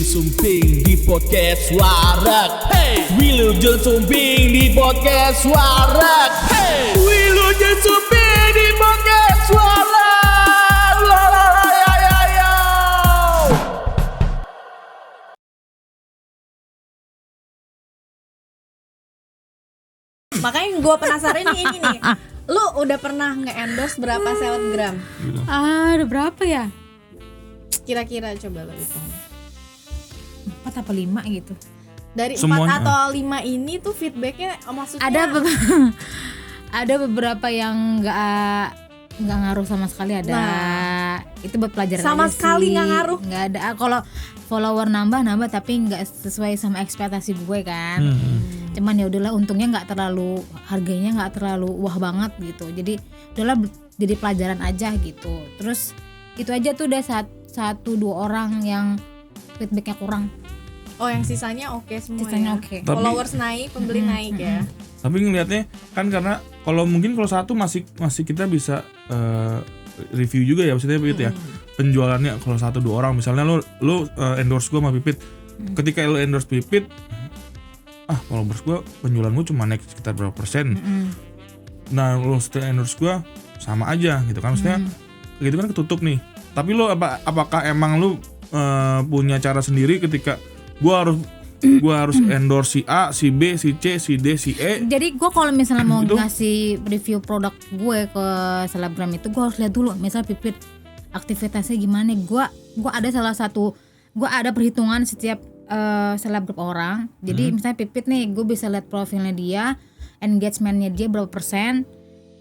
Wilujeng Sumping di podcast Warak. Hey, Wilujeng Sumping di podcast Warak. Hey, Wilujeng Sumping di podcast Warak. La la la ya ya ya. Makanya gue penasaran ini nih. Lu udah pernah nge-endorse berapa selebgram? Ada berapa ya? Kira-kira coba lo hitung. 4 apa 5 gitu. Dari Semuanya. 4 atau 5 ini tuh feedbacknya maksudnya Ada beberapa yang nggak ngaruh sama sekali ada. Nah. Itu buat pelajaran Sama aja sekali sih. nggak ngaruh. Nggak ada. Kalau follower nambah tapi nggak sesuai sama ekspektasi gue kan. Cuman ya udahlah, untungnya nggak terlalu, harganya nggak terlalu wah banget gitu. Jadi udahlah, jadi pelajaran aja gitu. Terus itu aja tuh udah 1-2 orang yang feedbacknya kurang. Oh, yang sisanya oke semua. Sisanya ya. oke. Followers naik, pembeli naik ya. Tapi ngelihatnya kan karena kalau satu masih kita bisa review juga ya, maksudnya begitu ya. Penjualannya kalau 1-2 orang, misalnya lo endorse gue sama Pipit. Ketika lo endorse Pipit, followers gue, penjualan gue cuma naik sekitar berapa persen. Nah, lo setelah endorse gue sama aja gitu kan, maksudnya gitu kan ketutup nih. Tapi lo apakah emang lo punya cara sendiri ketika gue harus endorse si A, si B, si C, si D, si E. Jadi gue kalau misalnya mau Gitu. ngasih review produk gue ke selebgram itu, gue harus lihat dulu misal Pipit aktivitasnya gimana. Gue ada perhitungan setiap selebgram orang. Jadi misalnya Pipit nih, gue bisa lihat profilnya dia, engagementnya dia berapa persen,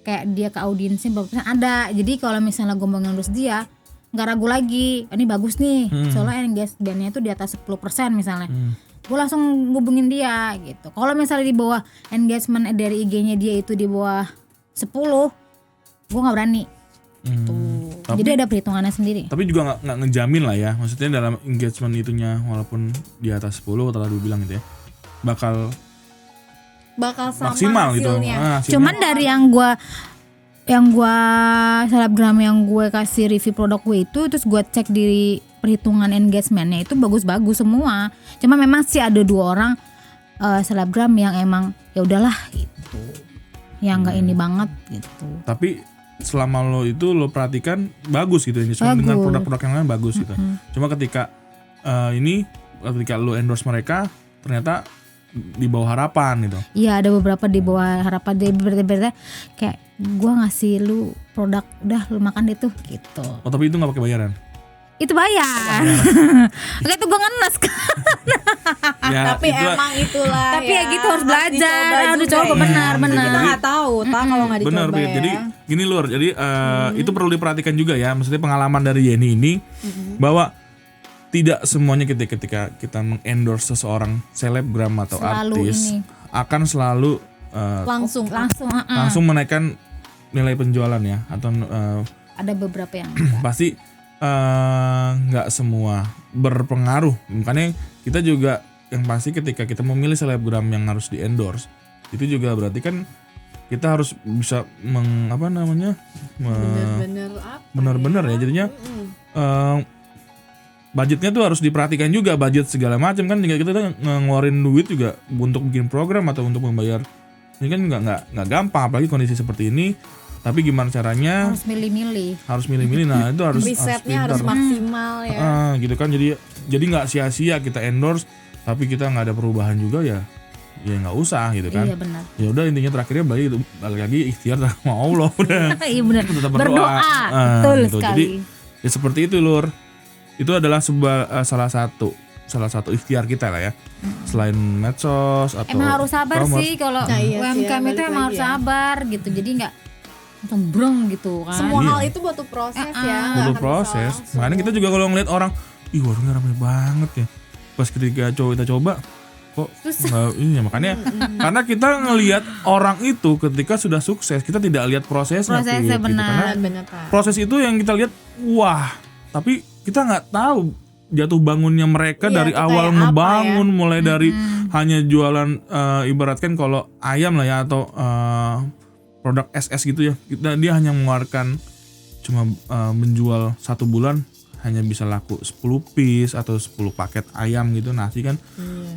kayak dia ke audiensnya berapa persen ada. Jadi kalau misalnya gue mau endorse dia, nggak ragu lagi, ini bagus nih, soalnya engagementnya itu di atas 10% misalnya. Gue langsung hubungin dia gitu. Kalau misalnya di bawah engagement dari IG-nya dia itu di bawah 10, gue nggak berani. Jadi ada perhitungannya sendiri. Tapi juga nggak ngejamin lah ya, maksudnya dalam engagement itunya walaupun di atas 10 atau bilang gitu ya, bakal Sama maksimal gitu. hasilnya. Cuman dari yang gua selebgram yang gue kasih review produk gue itu, terus gue cek di perhitungan engagementnya itu bagus-bagus semua. Cuma memang sih ada 2 orang selebgram yang emang ya udahlah gitu, yang nggak ini banget gitu. Tapi selama lo perhatikan bagus gitu ya, dengan produk-produk yang lain bagus gitu. Cuma ketika ketika lo endorse mereka ternyata di bawah harapan gitu. Iya, ada beberapa di bawah harapan. Dia berarti kayak gue ngasih lu produk, udah lu makan deh tuh gitu. Oh, tapi itu nggak pakai bayaran? Itu bayar. Oke, itu gue ngenes kan. Ya, Tapi emang itulah. Tapi ya gitu, harus belajar, harus juga coba, ya. benar. Kita nggak tahu, kalau nggak dicoba Bener, ya. Jadi gini Lur, jadi itu perlu diperhatikan juga ya, maksudnya pengalaman dari Yeni ini bahwa tidak semuanya ketika kita mengendorse seseorang selebgram atau Selalu artis ini. akan selalu langsung menaikkan nilai penjualan ya, atau Ada beberapa yang pasti nggak semua berpengaruh. Makanya kita juga yang pasti ketika kita memilih selebgram yang harus di endorse, itu juga berarti kan kita harus bisa benar-benar ya jadinya budgetnya tuh harus diperhatikan juga, budget segala macam kan. Jika kita ngeluarin duit juga untuk bikin program atau untuk membayar, ini kan nggak gampang, apalagi kondisi seperti ini. Tapi gimana caranya? harus milih-milih. Nah itu harus risetnya harus pintar. maksimal ya. Gitu kan, jadi nggak sia-sia kita endorse tapi kita nggak ada perubahan juga ya nggak usah gitu kan. Iya, benar. Ya udah, intinya terakhirnya balik lagi ikhtiar sama Allah udah. Iya benar. Tetap Berdoa. Betul gitu. sekali. Jadi ya seperti itu Lur. Itu adalah salah satu ikhtiar kita lah ya. Selain medsos atau Emang harus sabar e-commerce. sih kalau Nah, iya sih ya, UMKM itu balik emang lagi harus ya. sabar gitu. Jadi nggak sembrong gitu kan. Semua Iya. hal itu butuh proses ya. nggak Butuh akan bisa proses. langsung. Makanya kita juga kalau ngeliat orang, ih warungnya ramai banget ya. Pas ketika kita coba kok ini ya, makanya karena kita ngelihat orang itu ketika sudah sukses, kita tidak lihat prosesnya. Prosesnya Gitu. benar. Karena Benar, Pak. proses itu yang kita lihat, wah, tapi kita nggak tahu jatuh bangunnya mereka Iya, dari itu awal kayak apa ngebangun, mulai dari hanya jualan ibaratkan kalau ayam lah ya, atau produk SS gitu ya, dia hanya mengeluarkan cuma menjual 1 bulan hanya bisa laku 10 piece atau 10 paket ayam gitu nasi kan.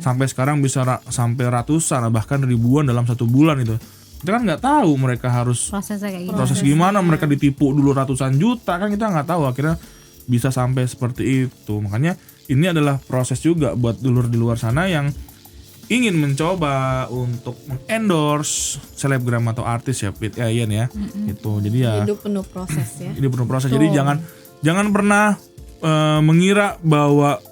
Sampai sekarang bisa sampai ratusan bahkan ribuan dalam 1 bulan itu. Kita kan nggak tahu mereka harus Prosesnya kayak gitu. proses gimana, mereka ditipu dulu ratusan juta kan kita nggak tahu akhirnya bisa sampai seperti itu. Makanya ini adalah proses juga buat dulur di luar sana yang ingin mencoba untuk mengendorse selebgram atau artis ya Pit ya Ian ya. Gitu. Jadi ya Hidup penuh proses ya. ini penuh proses. Jadi jangan pernah mengira bahwa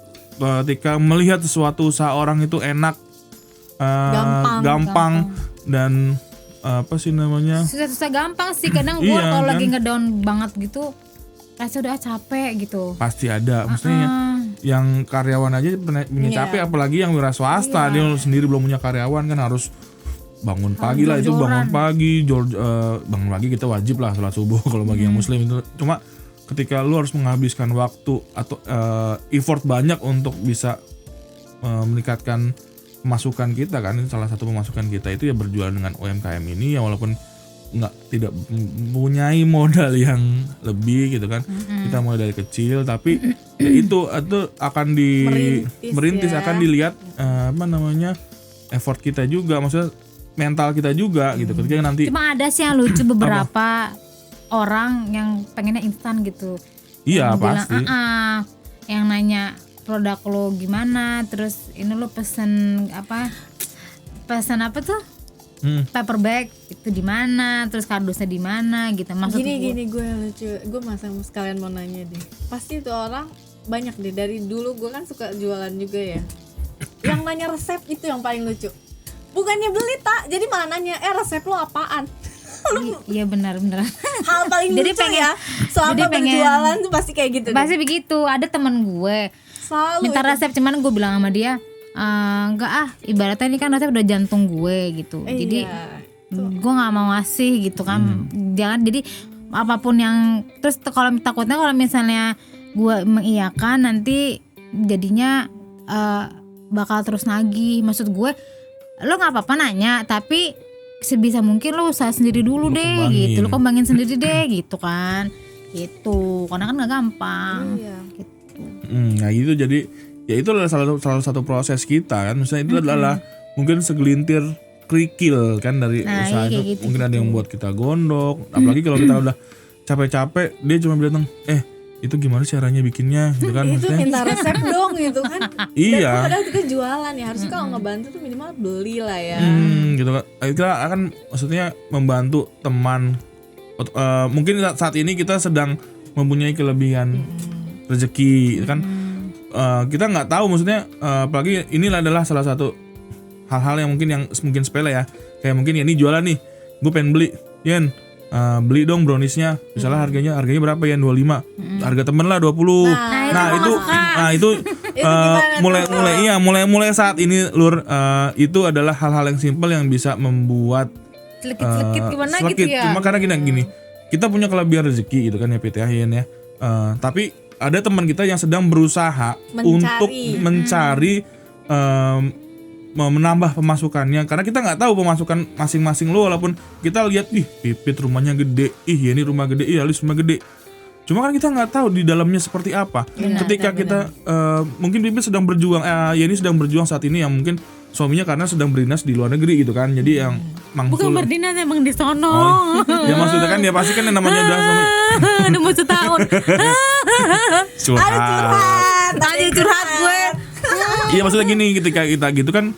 ketika melihat sesuatu usaha orang itu enak, gampang dan apa sih namanya? Susah-susah gampang sih kadang gue Iya, kalau kan? lagi ngedown banget gitu rasa udah capek gitu. Pasti ada. Maksudnya yang karyawan aja punya capek, apalagi yang wira swasta dia sendiri belum punya karyawan kan harus bangun pagi lah, itu bangun pagi, bangun pagi kita wajib lah sholat subuh kalau bagi yang muslim itu. Cuma ketika lu harus menghabiskan waktu atau effort banyak untuk bisa meningkatkan pemasukan kita kan, salah satu pemasukan kita itu ya berjualan dengan UMKM ini ya, walaupun tidak mempunyai modal yang lebih gitu kan, kita mulai dari kecil tapi ya itu akan merintis ya. akan dilihat apa namanya effort kita juga, maksudnya mental kita juga gitu. Ketika nanti Cuma ada sih yang lucu beberapa orang yang pengennya instan gitu. iya Yang bilang, pasti yang nanya produk lo gimana, terus ini lo pesan apa tuh paper bag itu di mana, terus kardusnya di mana gitu. Maksud Gini gue lucu, gue sekalian mau nanya deh. Pasti itu orang banyak deh dari dulu gue kan suka jualan juga ya. Yang nanya resep itu yang paling lucu. Bukannya beli tak, jadi malah nanya resep lo apaan? Iya benar. Hal paling Jadi lucu pengen- ya. Selama jadi pengen- berjualan tuh pasti kayak gitu. Pasti begitu. Ada teman gue Selalu minta itu. resep, cuman gue bilang sama dia enggak ibaratnya ini kan resep udah jantung gue gitu. Jadi gue nggak mau ngasih gitu kan. Jangan, jadi apapun yang terus takutnya kalau misalnya gue mengiyakan nanti jadinya bakal terus nagih. Maksud gue lo nggak apa-apa nanya, tapi sebisa mungkin lo usaha sendiri dulu Lo deh kembangin. gitu. Lo kembangin sendiri deh gitu kan. Gitu. Karena kan nggak gampang. Iya. Gitu. Nah itu jadi ya itu adalah salah satu proses kita kan, misalnya itu adalah mungkin segelintir kerikil kan dari Nah, usaha iya, itu kayak gitu. mungkin ada yang buat kita gondok, apalagi kalau kita udah capek-capek dia cuma bilang itu gimana caranya bikinnya gitu kan, Itu maksudnya minta resep dong gitu kan. iya Dan padahal kita jualan ya, harusnya kalau ngebantu tuh minimal beli lah ya. gitu kan. Kita akan maksudnya membantu teman. Mungkin saat ini kita sedang mempunyai kelebihan rezeki kan. Kita nggak tahu, maksudnya apalagi inilah adalah salah satu hal-hal yang mungkin sepele ya, kayak mungkin ya ini jualan nih, gue pengen beli Yen, beli dong browniesnya, misalnya harganya berapa Yen, 25, harga temen lah 20. Nah itu mulai saat ini Lur, itu adalah hal-hal yang simpel yang bisa membuat Selekit-selekit gimana selekit. gitu ya. Cuma karena gini, kita punya kelebihan rezeki gitu kan ya PT Yen ya, tapi ada teman kita yang sedang berusaha untuk mencari menambah pemasukannya, karena kita nggak tahu pemasukan masing-masing lo, walaupun kita lihat Pipit rumahnya gede, ini rumah gede, Alis rumah gede, cuma kan kita nggak tahu di dalamnya seperti apa. Ketika kita mungkin Pipit sedang berjuang, Yeni sedang berjuang saat ini, yang mungkin suaminya karena sedang berdinas di luar negeri gitu kan, jadi yang Bukan berdinas, emang di sono. ya maksudnya kan dia pasti kan yang namanya udah Udah mau setahun. curhat. Tadi curhat gue. Iya maksudnya gini, ketika kita gitu kan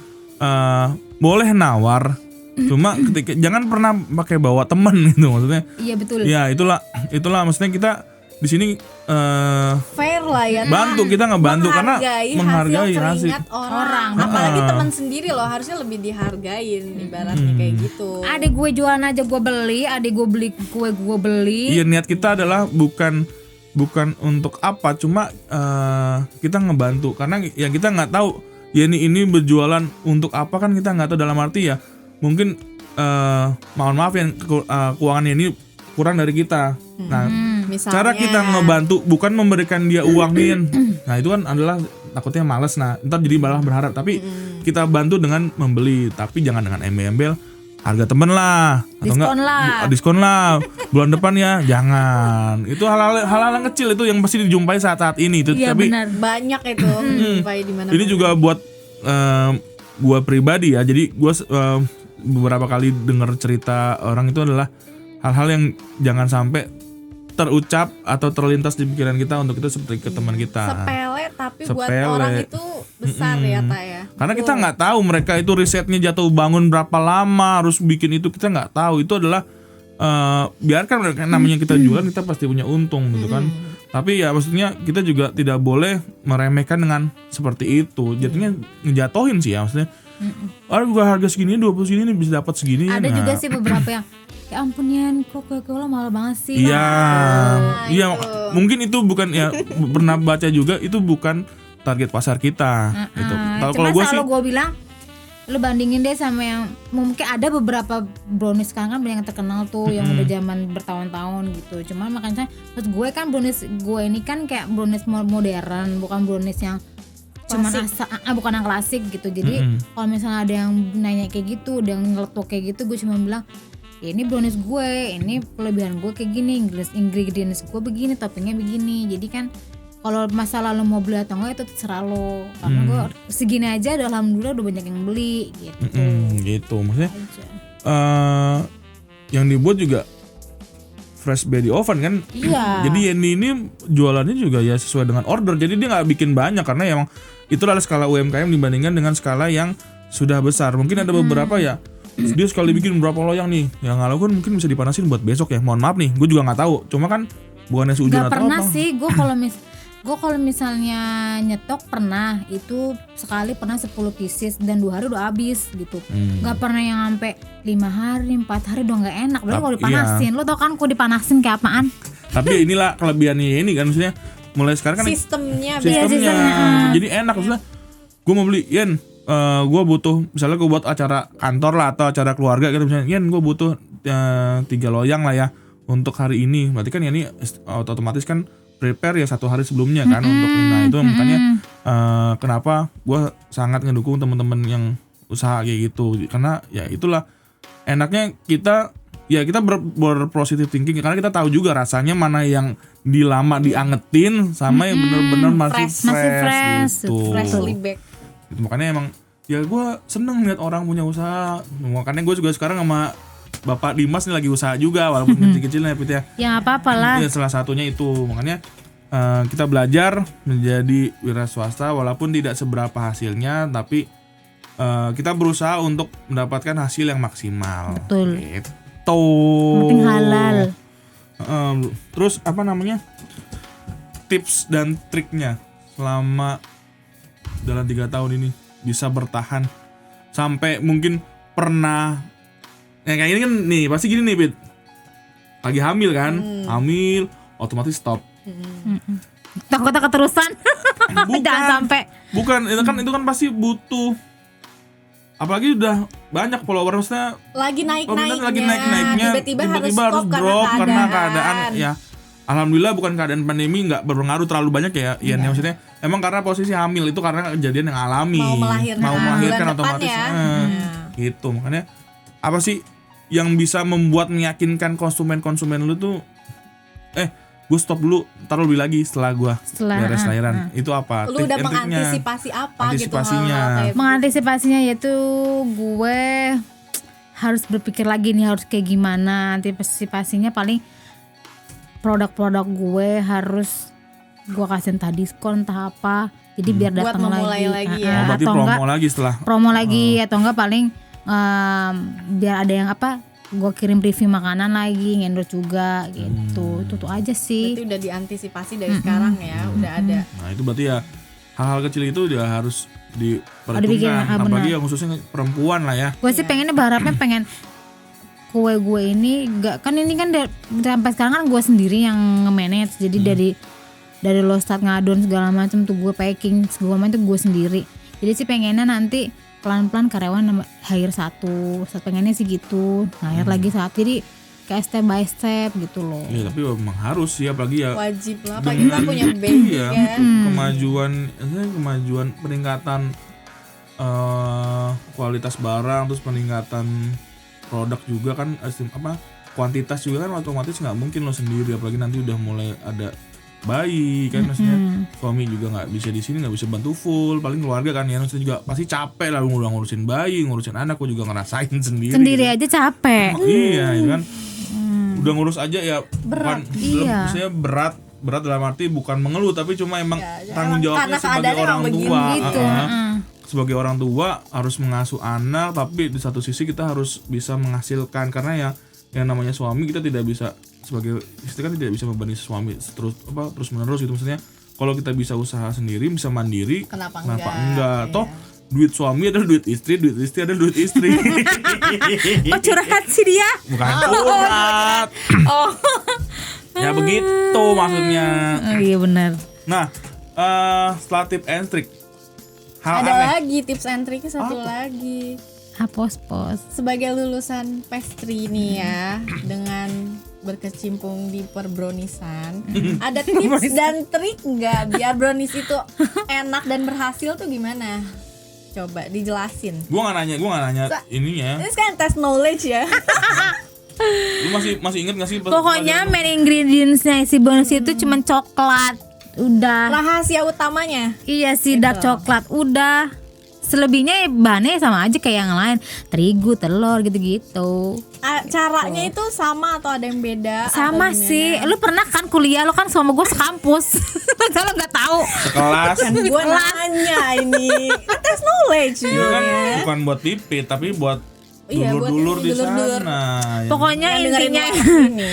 boleh nawar, cuma ketika jangan pernah pakai bawa teman gitu, maksudnya. Iya betul. Ya itulah maksudnya kita di sini Fair lah ya. bantu, kita ngebantu karena menghargai hasil. keringat orang. Apalagi teman sendiri loh, harusnya lebih dihargain ibaratnya kayak gitu. Adik gue jualan aja gue beli, adik gue beli kue gue beli. Iya, niat kita adalah bukan untuk apa, cuma kita ngebantu karena ya kita nggak tahu ya ini berjualan untuk apa kan, kita nggak tahu, dalam arti ya mungkin mohon maaf ya keuangannya ini kurang dari kita. Nah, Misalnya, cara kita ngebantu bukan memberikan dia uang nih. Nah, itu kan adalah takutnya males. Nah, ntar jadi malah berharap. Tapi kita bantu dengan membeli, tapi jangan dengan embel-embel. harga temen lah atau Diskon lah. diskon lah bulan depan ya, jangan. Itu hal-hal yang kecil itu yang pasti dijumpai saat ini itu. Iya Tapi benar. Banyak itu jumpai di mana. ini juga buat gua pribadi ya. Jadi gua beberapa kali dengar cerita orang itu adalah hal-hal yang jangan sampai terucap atau terlintas di pikiran kita untuk itu seperti ke teman kita. sepele tapi buat Sepele. orang itu besar ya Tak ya. Karena kita nggak tahu mereka itu risetnya jatuh bangun berapa lama, harus bikin itu, kita nggak tahu. Itu adalah biarkan mereka, namanya kita jualan, kita pasti punya untung gitu kan. Tapi ya maksudnya kita juga tidak boleh meremehkan dengan seperti itu. Jadinya ngejatohin sih ya maksudnya. Juga harga segini 20 segini nih bisa dapat segini. Ada nah. juga sih beberapa yang ya ampun Yan, kok lo mahal banget sih. Iya, iya mungkin itu bukan ya pernah baca juga itu bukan target pasar kita gitu. Kalau Cuma gue sih selalu gue bilang lu bandingin deh sama yang mungkin ada beberapa brownies sekarang kan yang terkenal tuh yang udah zaman bertahun-tahun gitu. Cuman makanya maksud gue kan brownies gue ini kan kayak brownies modern, bukan brownies yang cuman bukan yang klasik gitu. Jadi kalau misalnya ada yang nanya kayak gitu, ada yang ngeletuk kayak gitu, gue cuma bilang ya ini brownies gue, ini kelebihan gue kayak gini, ingredients gue begini, toppingnya begini. Jadi kan kalau masalah lo mau beli atau enggak itu terserah lo. Karena gue segini aja alhamdulillah udah banyak yang beli gitu. gitu maksudnya yang dibuat juga fresh by the oven kan. Iya. Jadi ini jualannya juga ya sesuai dengan order. Jadi dia nggak bikin banyak karena emang itu adalah skala UMKM dibandingkan dengan skala yang sudah besar. Mungkin ada beberapa ya dia sekali bikin berapa loyang nih, yang kalau kan mungkin bisa dipanasin buat besok ya. Mohon maaf nih, gue juga nggak tahu. Cuma kan bukannya seujung Gak atau pernah apa. sih gue kalau misalnya nyetok pernah itu sekali pernah 10 pieces dan 2 hari udah habis gitu. Gak pernah yang sampai 5 hari 4 hari udah nggak enak. Belum kalau dipanasin, lo tau kan kalau dipanasin kayak apaan? Tapi inilah kelebihannya ini kan, maksudnya mulai sekarang kan sistemnya sistemnya jadi enak. Maksudnya gue mau beli Yen, gue butuh misalnya gue buat acara kantor lah atau acara keluarga gitu, misalnya Yen gue butuh 3 loyang lah ya untuk hari ini. Berarti kan ya ini otomatis kan prepare ya 1 hari sebelumnya kan untuk nah itu makanya kenapa gue sangat ngedukung teman-teman yang usaha kayak gitu, karena ya itulah enaknya kita berpositif thinking karena kita tahu juga rasanya mana yang diangetin sama yang bener-bener masih fresh gitu. freshly baked. Gitu, makanya emang ya gue seneng lihat orang punya usaha. Makanya gue juga sekarang sama Bapak Dimas nih lagi usaha juga walaupun kecil-kecilnya ya. Ya apa-apa lah. Ya, salah satunya itu makanya kita belajar menjadi wira swasta walaupun tidak seberapa hasilnya, tapi kita berusaha untuk mendapatkan hasil yang maksimal. Betul. Gitu. Penting halal. Terus apa namanya tips dan triknya selama dalam 3 tahun ini bisa bertahan sampai mungkin pernah kayak ini kan nih pasti gini nih Pit, lagi hamil kan, hamil otomatis stop. Takutnya keterusan. Jangan sampai. Bukan itu kan pasti butuh, apalagi udah banyak followersnya Lagi naik-naiknya. tiba-tiba harus drop karena keadaan ya. Alhamdulillah bukan keadaan pandemi, nggak berpengaruh terlalu banyak ya. Iya maksudnya emang karena posisi hamil itu karena kejadian yang alami. Mau melahirkan otomatis. ya. Gitu makanya apa sih yang bisa membuat meyakinkan konsumen lu tuh gue stop dulu, ntar lu beli lagi setelah gue beres lahiran. Itu apa? Lu udah mengantisipasi apa antisipasinya. gitu? Mengantisipasinya yaitu gue harus berpikir lagi nih harus kayak gimana. Antisipasinya paling produk-produk gue harus gue kasih entah diskon entah apa. Jadi biar datang lagi. Ya. Berarti atau promo enggak lagi setelah promo lagi atau enggak paling biar ada yang gue kirim review makanan lagi, ngendor juga gitu. Itu tuh aja sih. Berarti udah diantisipasi dari sekarang ya, udah ada. Nah itu berarti ya hal-hal kecil itu udah harus diperhitungkan, apalagi yang khususnya perempuan lah ya. Gue sih pengennya berharapnya pengen kue gue ini gak kan ini kan sampai sekarang kan gue sendiri yang nge-manage. Jadi dari lo start ngadon segala macam tuh gue packing segala macam tuh gue sendiri. Jadi sih pengennya nanti pelan-pelan karyawan hire satu pengennya sih gitu, hire lagi satu, jadi kayak step by step gitu loh. Iya tapi memang harus ya, apalagi ya wajib lah, apalagi kita punya baby ya, kan. kemajuan peningkatan kualitas barang, terus peningkatan produk juga kan, kuantitas juga kan otomatis nggak mungkin lo sendiri, apalagi nanti udah mulai ada bayi kan, maksudnya suami juga nggak bisa di sini, nggak bisa bantu full, paling keluarga kan ya, maksudnya juga pasti capek lah udah ngurusin bayi, ngurusin anak, gue juga ngerasain sendiri gitu. aja capek. Iya itu kan udah ngurus aja ya Berat. maksudnya berat dalam arti bukan mengeluh, tapi cuma emang tanggung jawabnya karena sebagai keadaannya orang emang tua gitu. sebagai orang tua harus mengasuh anak, tapi di satu sisi kita harus bisa menghasilkan, karena ya yang namanya suami kita tidak bisa, sebagai istri kan tidak bisa membebani suami terus menerus gitu, maksudnya kalau kita bisa usaha sendiri, bisa mandiri, Kenapa enggak? enggak? Toh duit suami adalah duit istri adalah duit istri. Oh, curhat sih dia. Bukan curhat. Ya begitu maksudnya. Oh, iya benar. Nah, setelah tips and trick, hal Ada aneh. lagi tips and trick satu lagi. Pos. Sebagai lulusan pastry nih ya, dengan berkecimpung di perbrownisan, ada tips dan trik nggak biar brownies itu enak dan berhasil tuh gimana? Coba dijelasin. Gua nggak nanya ininya. Ini kan test knowledge ya. Lu masih inget nggak sih? Pokoknya main ingredientsnya si brownies itu cuma coklat. Udah. Rahasia utamanya. Iya sih, dark coklat. Udah. Selebihnya bahannya sama aja kayak yang lain, terigu, telur gitu-gitu. Caranya itu sama atau ada yang beda? Sama atau sih. gimana? Lu pernah kan kuliah, lu kan sama gue sekampus. Kalau nggak tahu. Sekelas. Kan gue nanya ini. Kan test knowledge Itu kan ya. bukan buat pipit, tapi buat Iya, buat dulur-dulur di dulur-dulur. sana. Pokoknya Yang dengerin intinya ini.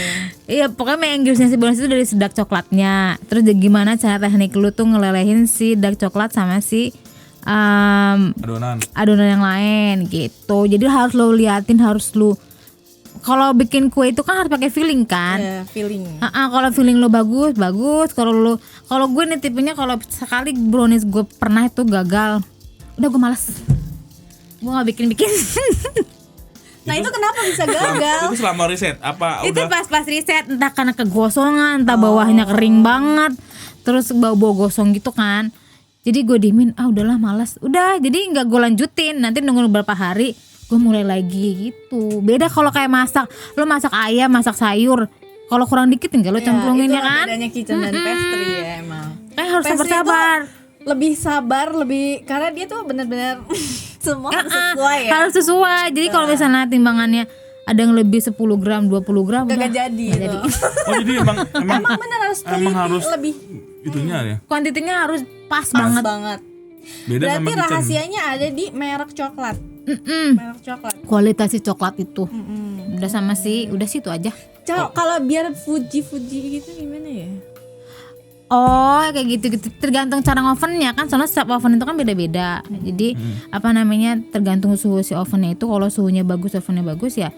iya, pokoknya main ingredients si brownies itu dari si dark coklatnya. Terus gimana cara teknik lu tuh ngelelehin si dark coklat sama si adonan yang lain gitu. Jadi harus lo liatin, harus lu kalau bikin kue itu kan harus pakai feeling kan. Ya, feeling. Kalau feeling lo bagus. Kalau gue nih tipenya kalau sekali brownies gue pernah itu gagal, udah gue malas. Gue nggak bikin. Nah itu kenapa bisa gagal? Itu selama riset apa Itu udah pas riset, entah karena kegosongan, entah bawahnya kering banget, terus bau gosong gitu kan. Jadi gue diemin, udahlah malas. Udah, jadi nggak gue lanjutin. Nanti nunggu beberapa hari, gue mulai lagi gitu. Beda kalau kayak masak, lo masak ayam, masak sayur. Kalau kurang dikit enggak lo cemplungin ya kan? Bedanya kitchen dan pastry ya emang. Kayak harus Pastry sabar-sabar. itu lebih sabar, karena dia tuh benar-benar semua harus sesuai ya. Harus sesuai. Jadi kalau misalnya timbangannya ada yang lebih 10 gram, 20 gram Gak udah jadi nggak itu. Oh jadi emang Bener harus teliti harus lebih itunya ya. kuantitinya harus pas pas banget. banget. Beda sama Berarti kitchen. rahasianya ada di merek coklat. Merek coklat. Kualitas si coklat itu. Udah sama sih, udah situ aja. Kalau biar Fuji gitu gimana ya? Oh kayak gitu-gitu, tergantung cara ngovennya kan, soalnya setiap oven itu kan beda-beda. Jadi tergantung suhu si ovennya itu. Kalau suhunya bagus, ovennya bagus ya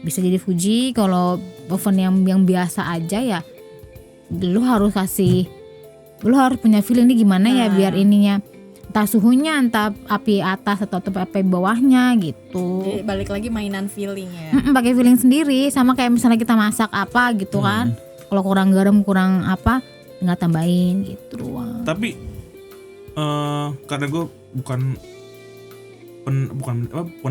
bisa jadi Fuji. Kalau oven yang biasa aja ya lu harus punya feeling nih gimana ya biar ininya, entah suhunya, entah api atas atau api bawahnya gitu. Jadi balik lagi mainan feeling ya. Pakai feeling sendiri, sama kayak misalnya kita masak apa gitu kan. Kalau kurang garam, kurang apa, nggak tambahin gitu doang. Tapi karena gue bukan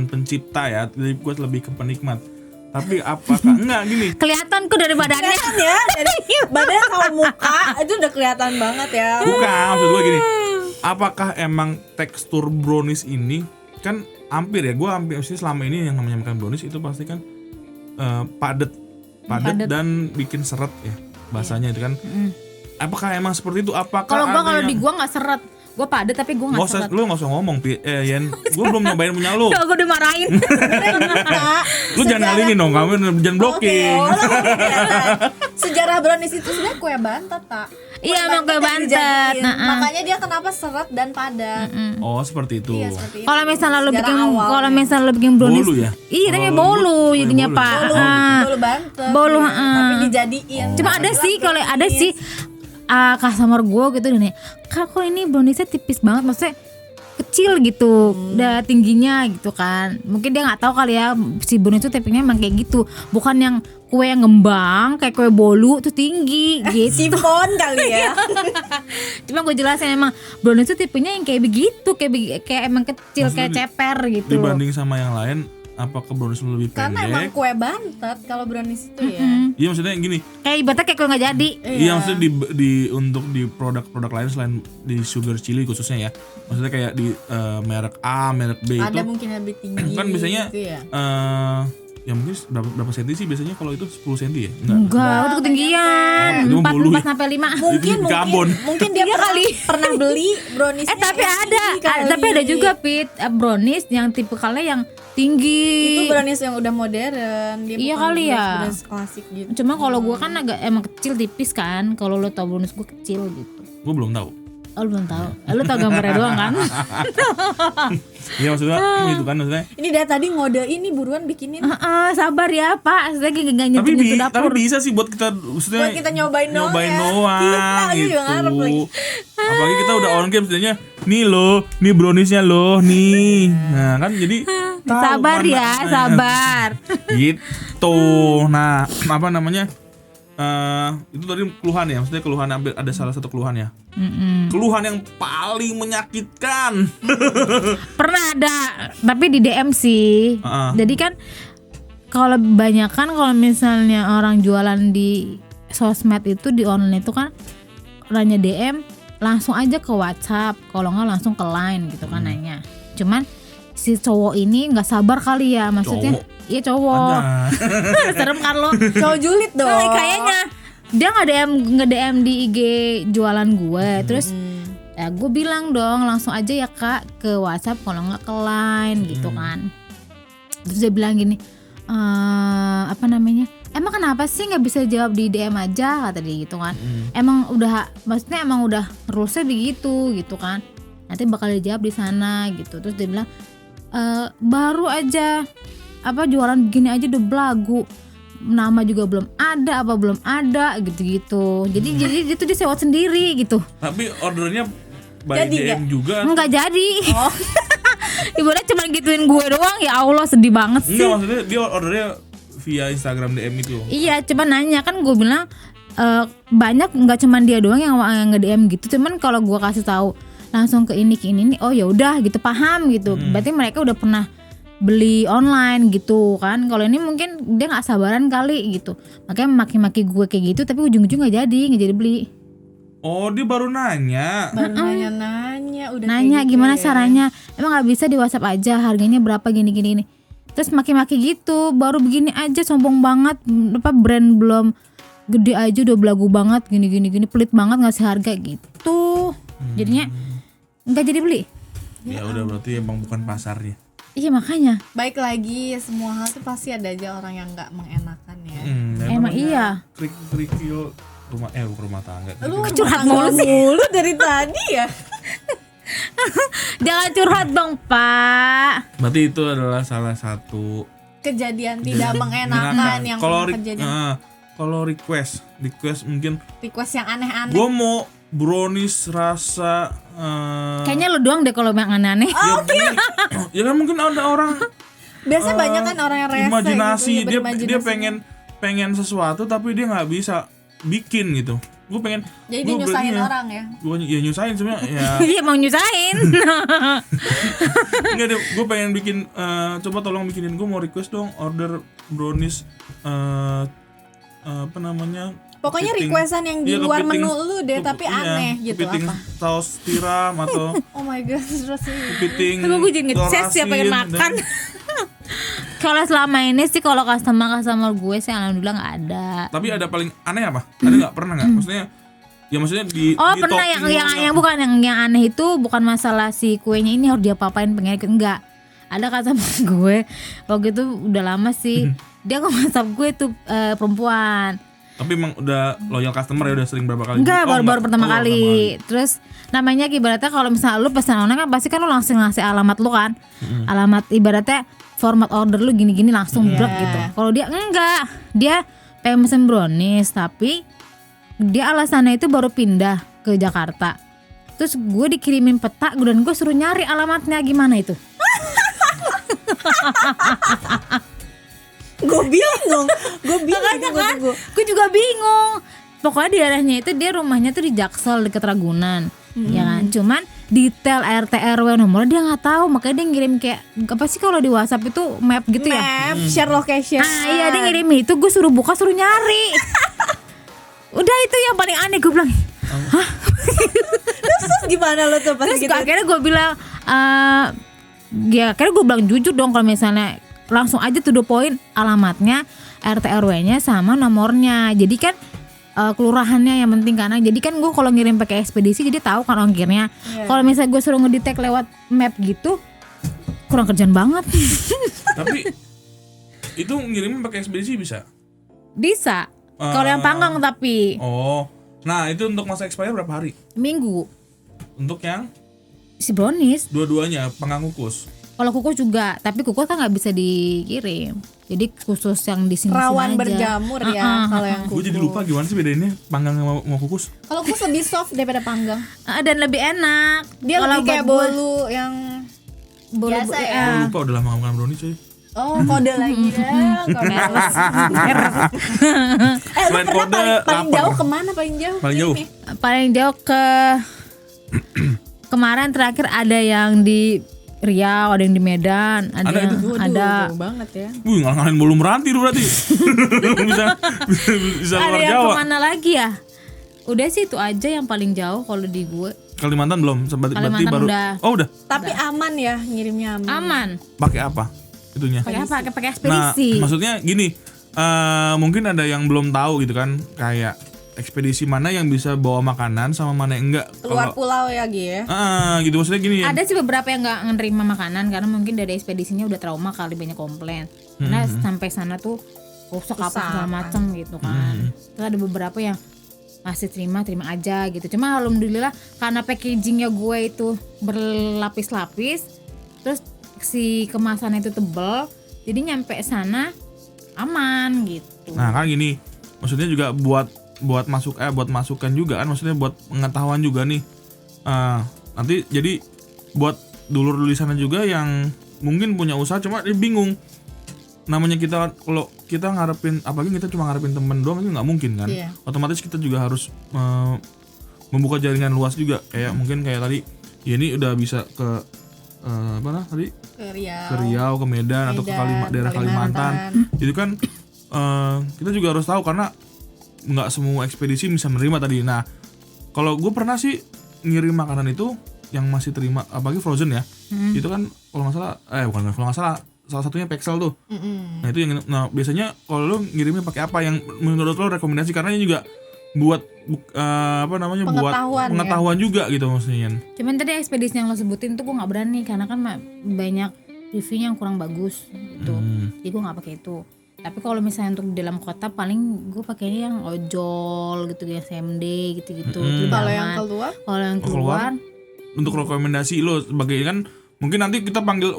pencipta ya, jadi gue lebih ke penikmat. Tapi apakah enggak gini? Kelihatan kok dari badannya. Kelihatan ya, dari badan sama muka itu udah kelihatan banget ya. Bukan, maksud gue gini. Apakah emang tekstur brownies ini kan hampir ya, gue hampir sih selama ini yang namanya makan brownies itu pasti kan padat dan bikin seret ya bahasanya itu kan. Apakah emang seperti itu? Apakah Kalau di gua nggak seret, gua padat tapi gua nggak seret. Lu nggak usah ngomong, Yen. Gue belum nyobain punya lu. Gua dimarahin. Lu jangan ngalingin dong, kamu jangan blocking. Sejarah brownies itu sebenarnya kue bantet, tak? Iya, emang kue bantet. dijadiin. Makanya dia kenapa seret dan padat. Oh seperti itu. Iya, seperti itu. Kalau misalnya lu Sejarah bikin, awalnya. kalau misalnya lu bikin brownies, Bolu ya? iya namanya Kalau bolu lembut, jadinya bolu. Pak. Bolu bantet. Bolu, ya. Tapi dijadiin. Cuma ada sih, kalau ada sih customer gue gitu nih, kak kok ini browniesnya tipis banget, maksudnya kecil gitu, udah tingginya gitu kan. Mungkin dia nggak tahu kali ya si brownies itu tipenya emang kayak gitu, bukan yang kue yang ngembang kayak kue bolu tuh tinggi gitu. Sifon kali ya. Cuma gue jelasin emang brownies itu tipenya yang kayak begitu, kayak emang kecil, Maksudnya kayak ceper gitu. Dibanding sama yang lain, apakah brownies lu lebih Karena emang pendek? kue bantet kalau brownies itu ya. Iya maksudnya gini. Kayak ibaratnya kayak kue nggak jadi. Iya maksudnya di untuk di produk-produk lain selain di Sugar Chili khususnya ya. Maksudnya kayak di merek A, merek B Ada itu mungkin yang lebih tinggi. kan biasanya gitu ya. ya mungkin berapa senti sih biasanya kalau itu 10 senti ya? Enggak, udah ketinggian. Itu 4 bulu ya. sampai 5. Mungkin Di Ambon. mungkin dia pernah beli brownies. Tapi ada juga Pit brownies yang tipikalnya yang tinggi. Itu brownies yang udah modern. Dia Iya bukan kali ya. brownies klasik gitu. Cuma kalau gua kan agak emang kecil tipis kan. Kalau lo tau brownies gua kecil gitu. Gue belum tahu. Oh, lu belum tahu. Lu tau gambarnya doang kan? Iya maksudnya itu kan maksudnya. Ini dari tadi ngode ini buruan bikinin. Sabar ya Pak. Saya lagi nggak Tapi nyentuh dapur. bisa sih buat kita maksudnya Buat kita nyobain doang ya. doang Kita juga ngarep gitu. lagi. Apalagi kita udah on cam setidaknya nih loh, nih browniesnya loh, nih. Nah, kan jadi tahu Sabar mana- ya, sabar. Gitu. Nah, apa namanya? Itu tadi keluhan ya, maksudnya keluhan ada salah satu keluhan ya. Keluhan yang paling menyakitkan. Pernah ada, tapi di DM sih. Jadi kan kalau kebanyakan kalau misalnya orang jualan di sosmed itu di online itu kan orangnya DM langsung aja ke WhatsApp, kalau nggak langsung ke Line gitu kan nanya. Cuman si cowok ini nggak sabar kali ya, maksudnya iya cowok. Serem kan lo. Cowok julid dong. Kayaknya dia nge-DM di IG jualan gue. Terus ya gue bilang dong langsung aja ya Kak ke WhatsApp kalau nggak ke Line gitu kan. Terus dia bilang gini, apa namanya? Emang kenapa sih nggak bisa jawab di DM aja kata dia gitu kan. Maksudnya emang udah rulesnya begitu gitu kan. Nanti bakal dijawab di sana gitu. Terus dia bilang baru aja jualan begini aja udah belagu, nama juga belum ada gitu-gitu. Jadi itu disewot sendiri gitu. Tapi ordernya by Jadi DM juga. Enggak jadi. Ibaratnya cuma gituin gue doang, ya Allah sedih banget sih. Enggak, maksudnya dia ordernya via Instagram DM itu. Iya, cuma nanya kan gue bilang banyak, nggak cuma dia doang yang nge-DM gitu. Cuman kalau gue kasih tahu langsung ke ini nih, oh ya udah gitu, paham gitu. Berarti mereka udah pernah beli online gitu kan. Kalau ini mungkin dia nggak sabaran kali gitu, makanya maki-maki gue kayak gitu, tapi ujung-ujung nggak jadi beli. Oh, dia baru nanya. Baru nanya udah Nanya kayak gitu gimana ya. caranya, emang nggak bisa di WhatsApp aja, harganya berapa gini. Terus maki-maki gitu, baru begini aja sombong banget, brand belum gede aja udah belagu banget, gini, pelit banget ngasih harga gitu. Jadinya nggak jadi beli. Ya udah berarti emang bukan pasarnya. Iya makanya. Baik lagi, semua hal tuh pasti ada aja orang yang nggak mengenakan ya. Emang iya. Kerikil rumah tangga. Lu Curhat rumah tangga mulu mulu dari tadi ya. Jangan curhat dong Pak. Berarti itu adalah salah satu Kejadian tidak mengenakan yang kalau pernah kejadian. kalau request mungkin Request yang aneh-aneh. gue mau brownies rasa Kayaknya lu doang deh kalau yang aneh-aneh. ya kan mungkin ada orang Biasanya banyak kan orang yang rese imajinasi gitu, ya, dia pengen sesuatu tapi dia nggak bisa bikin gitu. Gue pengen Jadi dia nyusahin orang ya. gue ya nyusahin sebenarnya ya. Iya mau nyusahin. Enggak deh, gue pengen bikin coba tolong bikinin, gue mau request dong order brownies apa namanya, Pokoknya kepiting. requestan yang di Iya, luar kepiting. menu lu deh, tapi aneh gitu kepiting apa. saus tiram atau Oh my god, terus kepiting Tapi gue jadi nge-chest ya pengen lorasin, makan. Kalau selama ini sih kalau customer gue sih alhamdulillah nggak ada. Tapi ada paling aneh apa? Ada nggak, pernah nggak? Maksudnya di Oh di pernah topping yang bukan yang aneh itu bukan masalah si kuenya ini harus diapa-apain pengen ikut, enggak. Ada customer gue waktu itu udah lama sih. Dia ke WhatsApp gue tuh perempuan. Tapi emang udah loyal customer ya, udah sering berapa kali? Enggak, Oh, baru pertama Oh, kali. Terus namanya ibaratnya kalau misalnya lu pesan online kan pasti kan lu langsung ngasih alamat lu kan. Alamat ibaratnya format order lu gini-gini langsung blok gitu. Kalau dia enggak, dia pengen pesen brownies tapi dia alasannya itu baru pindah ke Jakarta. Terus gue dikirimin peta dan gue suruh nyari alamatnya, gimana itu? Gue bingung. Gue juga bingung. Pokoknya di daerahnya itu dia rumahnya tuh di Jaksel deket Ragunan. ya kan. Cuman detail RT RW nomor dia nggak tahu, makanya dia ngirim kayak apa sih kalau di WhatsApp itu map gitu ya. Map, share location. Iya dia ngirim itu, gue suruh buka suruh nyari. Udah itu yang paling aneh, gue bilang hah. Terus gimana lo tuh pas Terus gitu? akhirnya gue bilang ya akhirnya gue bilang jujur dong, kalau misalnya langsung aja to the point, alamatnya, RT RW-nya sama nomornya. Jadi kan kelurahannya yang penting, karena jadi kan gue kalau ngirim pakai ekspedisi jadi tahu kan ongkirnya. Kalau misalnya gue suruh ngedetect lewat map gitu kurang kerjaan banget. Tapi itu ngirim pakai ekspedisi bisa? Bisa. Kalau yang panggang tapi Oh. Nah, itu untuk masa expire berapa hari? minggu. Untuk yang Si brownies. dua-duanya panggang kukus. Kalau kukus juga, tapi kukus kan nggak bisa dikirim. Jadi khusus yang di sini Rawan aja. berjamur ya kalau yang Gue kukus. jadi lupa gimana sih bedainnya panggang sama kukus. Kalau kukus lebih soft daripada panggang. Dan lebih enak. Dia Kalau lebih kayak buat gua- bolu yang bolu biasa ya. Gue lupa udah lama makan brownies coy. Oh, kode lagi ya. Kode. Selain kode, paling lapar. jauh kemana paling jauh? Paling jauh. Ini. paling jauh ke kemarin terakhir ada yang di Riau, ada yang di Medan, ada Ada yang itu? Waduh, ada jauh banget ya. Wih, ngalahin bolu meranti lu berarti. bisa ada luar yang Jawa. kemana lagi ya? Udah sih itu aja yang paling jauh kalau di gue. Kalimantan belum? Berarti Kalimantan baru. udah. Oh, udah. Tapi aman ya ngirimnya aman. Aman. Pakai apa? Itunya. Pakai apa? Pakai Nah, ekspedisi. maksudnya gini, mungkin ada yang belum tahu gitu kan, kayak ekspedisi mana yang bisa bawa makanan sama mana yang enggak. Keluar pulau ya Gi ya. Gitu maksudnya gini ya. Ada sih beberapa yang nggak menerima makanan karena mungkin dari ekspedisinya udah trauma kali, banyak komplain. Karena sampai sana tuh rusak apa segala macam gitu kan. Terus ada beberapa yang masih terima aja gitu. Cuma alhamdulillah karena packagingnya gue itu berlapis-lapis, terus si kemasannya itu tebal, jadi nyampe sana aman gitu. Nah, kan gini. Maksudnya juga buat masukan juga kan, maksudnya buat pengetahuan juga nih. Nanti jadi buat dulur di sana juga yang mungkin punya usaha cuma dia bingung. Namanya kita kalau kita ngarepin, apalagi kita cuma ngarepin temen doang itu nggak mungkin kan. Iya. Otomatis kita juga harus membuka jaringan luas juga. Kayak mungkin kayak tadi ya ini udah bisa ke mana tadi? Ke Riau. Ke Riau, ke Medan atau ke daerah Kalimantan. Itu kan kita juga harus tahu karena nggak semua ekspedisi bisa menerima tadi. Nah, kalau gue pernah sih ngirim makanan itu yang masih terima, apalagi frozen ya. Itu kan kalau nggak salah, kalau nggak salah salah satunya Pexel tuh. Nah itu yang, biasanya kalau lo ngirimnya pakai apa yang menurut lo rekomendasi, karena ini juga buat pengetahuan juga gitu maksudnya. Cuman tadi ekspedisi yang lo sebutin tuh gue nggak berani karena kan banyak reviewnya yang kurang bagus gitu. Jadi gue nggak pakai itu. Tapi kalau misalnya untuk di dalam kota paling gue pakainya yang ojol gitu ya, SMD gitu-gitu. Kalau yang keluar? Kalau yang keluar untuk rekomendasi lo sebagai kan mungkin nanti kita panggil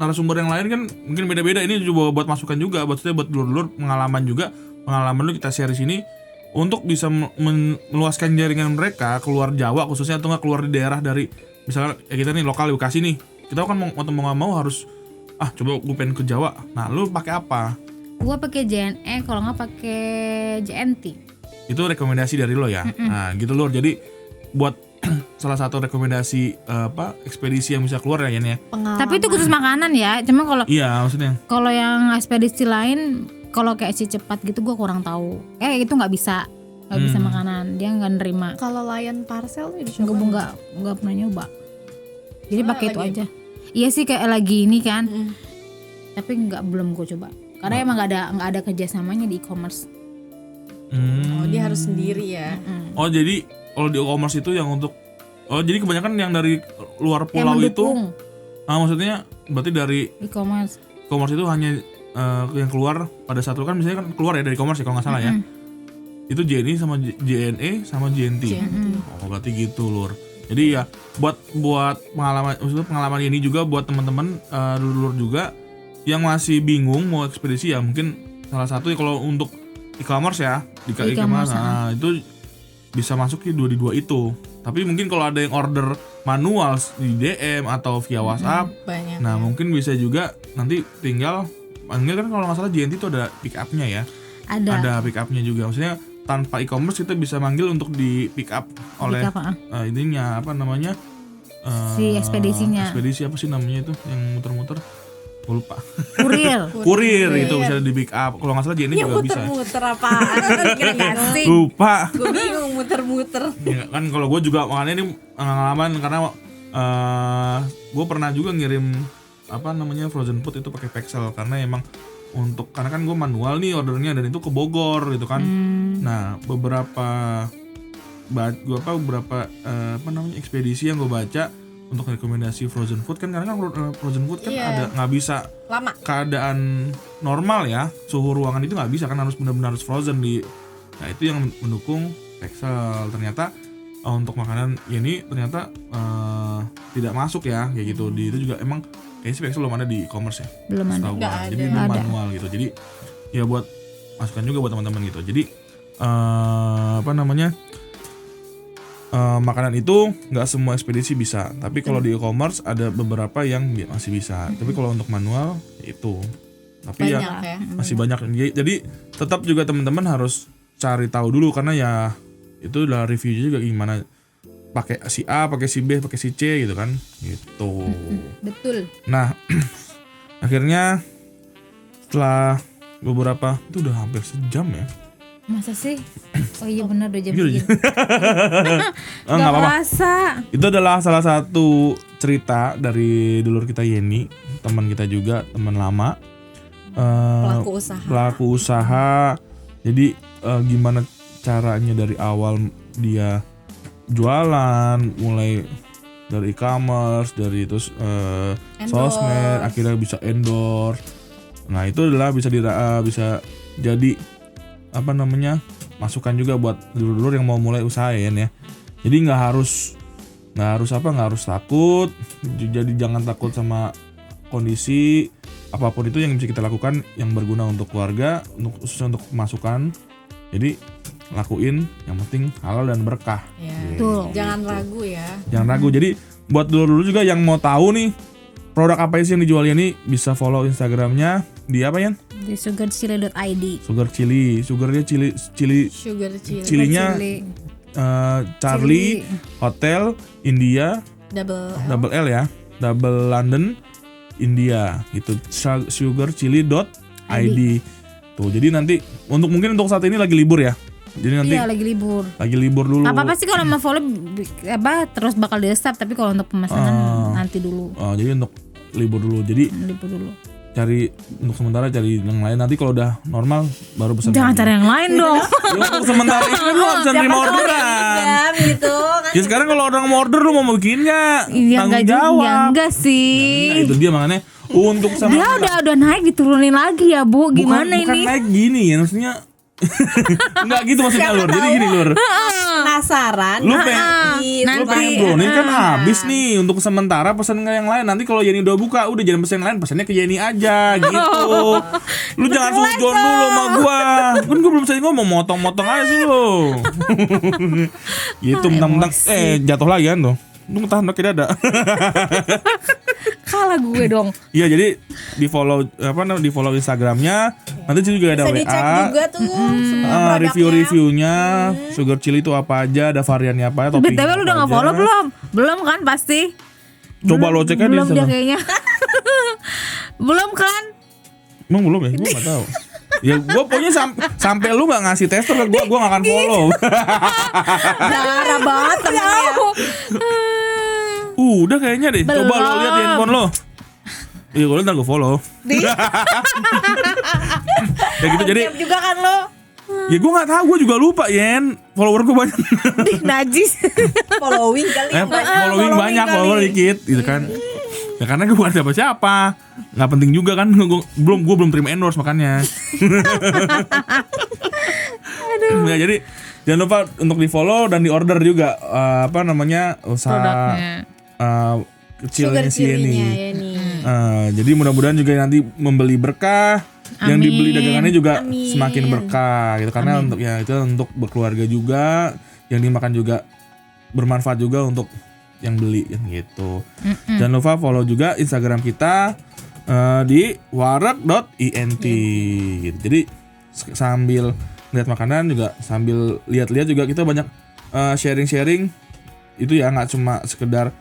narasumber yang lain kan mungkin beda-beda, ini juga buat masukan juga, maksudnya buat dulur-dulur pengalaman lo kita share di sini untuk bisa meluaskan jaringan mereka keluar Jawa khususnya, atau nggak keluar di daerah dari misalnya ya kita nih lokal Bekasi nih, kita kan mau nggak mau harus coba gue pengen ke Jawa. Nah lu pakai apa? gue pakai JNE, kalau nggak pakai JNT. Itu rekomendasi dari lo ya. Nah gitu Lur, jadi buat salah satu rekomendasi ekspedisi yang bisa keluar ya ini ya. Tapi itu khusus makanan ya. Cuma kalau Iya maksudnya. kalau yang ekspedisi lain, kalau kayak si cepat gitu gue kurang tahu. Itu nggak bisa makanan, dia nggak nerima. Kalau Lion Parcel nih Gue nggak pernah nyoba. Jadi pakai itu aja. Iya sih kayak lagi ini kan. Tapi belum gue coba. Karena emang nggak ada kerjasamanya di e-commerce. Oh dia harus sendiri ya. Oh jadi kalau di e-commerce itu yang untuk jadi kebanyakan yang dari luar Yang pulau itu mendukung maksudnya berarti dari e-commerce. e-commerce itu hanya yang keluar pada saat itu kan misalnya kan keluar ya dari e-commerce ya kalau nggak salah ya. Itu JNE sama JNE sama JNT. Oh berarti gitu Lur. Jadi ya buat pengalaman, maksudnya pengalaman ini juga buat teman-teman dulur juga yang masih bingung mau ekspedisi ya, mungkin salah satu kalau untuk e-commerce ya di e-commerce itu bisa masuk di dua itu. Tapi mungkin kalau ada yang order manual di DM atau via WhatsApp, banyak nah mungkin bisa juga nanti tinggal kan kalau nggak salah JNT itu ada pick up-nya ya. Ada pick up-nya juga, maksudnya tanpa e-commerce kita bisa manggil untuk di pick up oleh ininya apa namanya si ekspedisinya. Ekspedisi apa sih namanya itu yang muter-muter? Gue lupa. Kurir Itu bisa di pick up. Kalau nggak salah JNE juga bisa. Muter-muter apaan? Lupa. Gue bingung muter-muter. Ya, kan kalau gue juga makanya ini pengalaman karena gue pernah juga ngirim apa namanya frozen food itu pakai Pexel karena emang karena kan gue manual nih ordernya dan itu ke Bogor gitu kan. Nah beberapa ekspedisi yang gue baca untuk rekomendasi frozen food kan karena kan frozen food kan ada nggak bisa lama keadaan normal ya, suhu ruangan itu nggak bisa kan, harus benar-benar harus frozen nah itu yang mendukung Pexel. Ternyata untuk makanan ini ternyata tidak masuk ya kayak gitu. Di itu juga emang kayaknya sih Pexel belum ada di e-commerce ya, belum ada. Jadi ini manual gitu. Jadi ya buat masukan juga buat teman-teman gitu. Jadi makanan itu nggak semua ekspedisi bisa, tapi kalau di e-commerce ada beberapa yang masih bisa. Tapi kalau untuk manual itu, tapi banyak ya. Masih banyak. Jadi tetap juga teman-teman harus cari tahu dulu karena ya itu udah review juga gimana, pakai si A, pakai si B, pakai si C gitu kan, gitu. Betul. Nah akhirnya setelah beberapa itu udah hampir sejam ya. Masa sih? Oh iya benar udah jam Iya, segini. nggak apa-apa. Kerasa. Itu adalah salah satu cerita dari dulur kita Yeni, teman kita juga, teman lama. Pelaku usaha. Jadi gimana caranya dari awal dia jualan, mulai dari e-commerce, dari terus sosmed, akhirnya bisa endorse. Nah itu adalah bisa jadi apa namanya masukan juga buat dulur-dulur yang mau mulai usahain ya. Jadi nggak harus takut. Jadi jangan takut sama kondisi apapun itu yang bisa kita lakukan yang berguna untuk keluarga, khususnya untuk masukan. Jadi lakuin, yang penting halal dan berkah. Gitu. Jangan ragu ya. Jangan ragu. Jadi buat dulur-dulur juga yang mau tahu nih produk apa sih yang dijual ini, bisa follow Instagramnya di apa ya? Di sugarchili.id. Sugarnya cilinya Charlie Hotel India double L ya, double London India gitu, sugarchili.id tuh. Jadi nanti mungkin untuk saat ini lagi libur ya. Jadi nanti lagi libur dulu. Apa sih kalau mau follow terus bakal di-stop, tapi kalau untuk pemesanan nanti dulu. Jadi untuk libur dulu. Jadi cari untuk sementara, cari yang lain. Nanti kalau udah normal baru pesan. Jangan cari yang lain dong. Untuk sementara ini kan lu bisa nerima orderan gitu kan. Ya sekarang kalau orang mau order lu mau bikinnya tanggung jawab. Ya enggak sih. Nah, itu dia makanya untuk sementara. Dia udah naik diturunin lagi ya Bu. Gimana bukan ini? naik gini ya, maksudnya enggak gitu maksudnya Lur. Jadi gini Lur. Penasaran. Lu pengen brownies kan habis nih, untuk sementara pesan yang lain. Nanti kalau Yeni udah buka, udah jangan pesan yang lain, pesannya ke Yeni aja gitu. Lu jangan sujon dulu sama gua. Kan gua belum selesai ngomong, motong-motong aja sih lu. Gitu mentang-mentang jatuh lagi kan tuh. Lu tahan kira ada. Kalah gue dong. Iya, jadi di follow Instagramnya. Nanti juga ada bisa WA. Dicek juga tuh semua review-reviewnya. Sugar chili itu apa aja, ada variannya apa, toppingnya. BTW lu udah nggak follow belum? Belum kan pasti. Coba lo cek aja di belum sana. dia kayaknya. Belum kan? Emang belum ya? Gue nggak tahu. Ya gue pokoknya sampai lu nggak ngasih tester ke gue nggak akan follow. Darah banget temennya. Udah kayaknya deh. Belum. Coba lo lihat di handphone lo. Iya, gue ntar gue follow. Ya gitu jadi. Siap juga kan lo. Ya gue nggak tahu, gue juga lupa Yen. Follower gue banyak. Najis. Following kali. Following banyak, follower dikit gitu kan. Ya karena gue bukan siapa-siapa. Nggak penting juga kan. Gue belum terima endorse makanya. Ya jadi jangan lupa untuk di follow dan di order juga usaha kecilnya si Yeni. Jadi mudah-mudahan juga nanti membeli berkah. Yang dibeli dagangannya juga semakin berkah gitu, karena untuk ya itu untuk berkeluarga juga, yang dimakan juga bermanfaat juga untuk yang beli gitu. Jangan lupa follow juga Instagram kita di wareg.int gitu. Jadi sambil lihat makanan juga sambil lihat-lihat juga kita banyak sharing-sharing itu ya, nggak cuma sekedar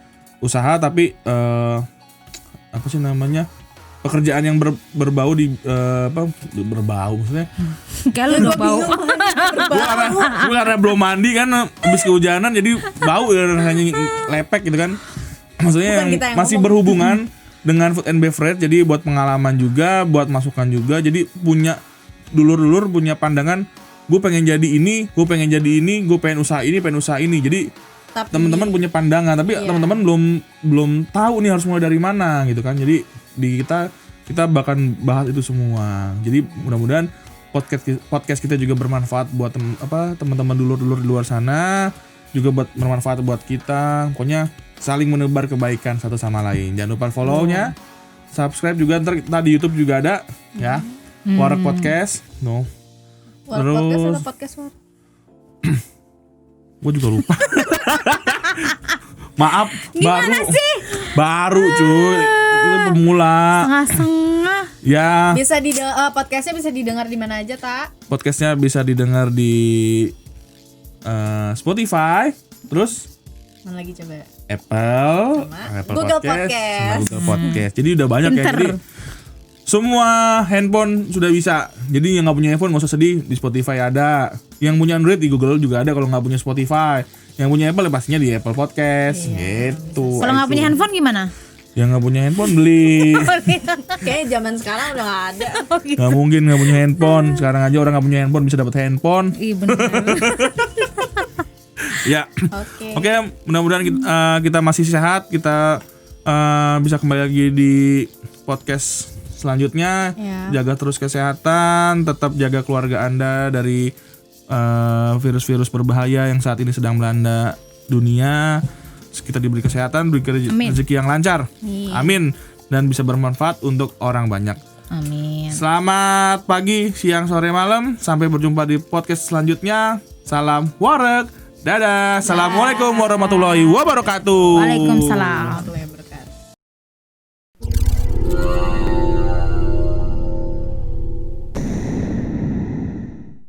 usaha tapi apa sih namanya, pekerjaan yang berbau di berbau maksudnya. Kalau udah bau. Gue karena belum mandi kan habis kehujanan jadi bau ya, rasanya lepek gitu kan. Maksudnya Bukan kita yang yang masih ngomong. berhubungan dengan food and beverage, jadi buat pengalaman juga, buat masukan juga. Jadi punya dulur-dulur punya pandangan, gue pengen jadi ini, gue pengen jadi ini, gue pengen usaha ini. Jadi Tapi teman-teman punya pandangan, tapi Iya. teman-teman belum tahu nih harus mulai dari mana gitu kan. Jadi di kita bahkan bahas itu semua. Jadi mudah-mudahan podcast kita juga bermanfaat buat teman-teman dulur-dulur di luar sana, juga buat bermanfaat buat kita. Pokoknya saling menebar kebaikan satu sama lain. Jangan lupa follow-nya, subscribe juga, ntar kita di YouTube juga ada ya. Warek Podcast. No. War Terus- podcast atau podcast war? Gue juga lupa. Maaf, baru cuy. Itu pemula. Setengah-setengah. Ya, Bisa podcastnya bisa didengar di mana aja, Tak? podcastnya bisa didengar di Spotify, terus Mana lagi coba? Apple Google sama Podcast. Google Podcast. Jadi udah banyak ya. Pinter. Jadi semua handphone sudah bisa. Jadi yang nggak punya handphone nggak usah sedih, di Spotify ada. Yang punya Android di Google juga ada kalau nggak punya Spotify. Yang punya Apple ya pastinya di Apple Podcast gitu. Kalau nggak punya handphone gimana? Yang nggak punya handphone beli. Kayaknya zaman sekarang udah nggak ada. Nggak mungkin nggak punya handphone. Sekarang aja orang nggak punya handphone bisa dapat handphone. Iya benar. Ya. Oke, mudah-mudahan kita masih sehat, kita bisa kembali lagi di podcast selanjutnya. Ya. Jaga terus kesehatan, tetap jaga keluarga Anda dari virus-virus berbahaya yang saat ini sedang melanda dunia. Kita diberi kesehatan, diberi Amin. rezeki yang lancar. Amin. Dan bisa bermanfaat untuk orang banyak. Amin. Selamat pagi, siang, sore, malam. Sampai berjumpa di podcast selanjutnya. Salam warek. Dadah. Assalamualaikum warahmatullahi wabarakatuh. Waalaikumsalam. Warahmatullahi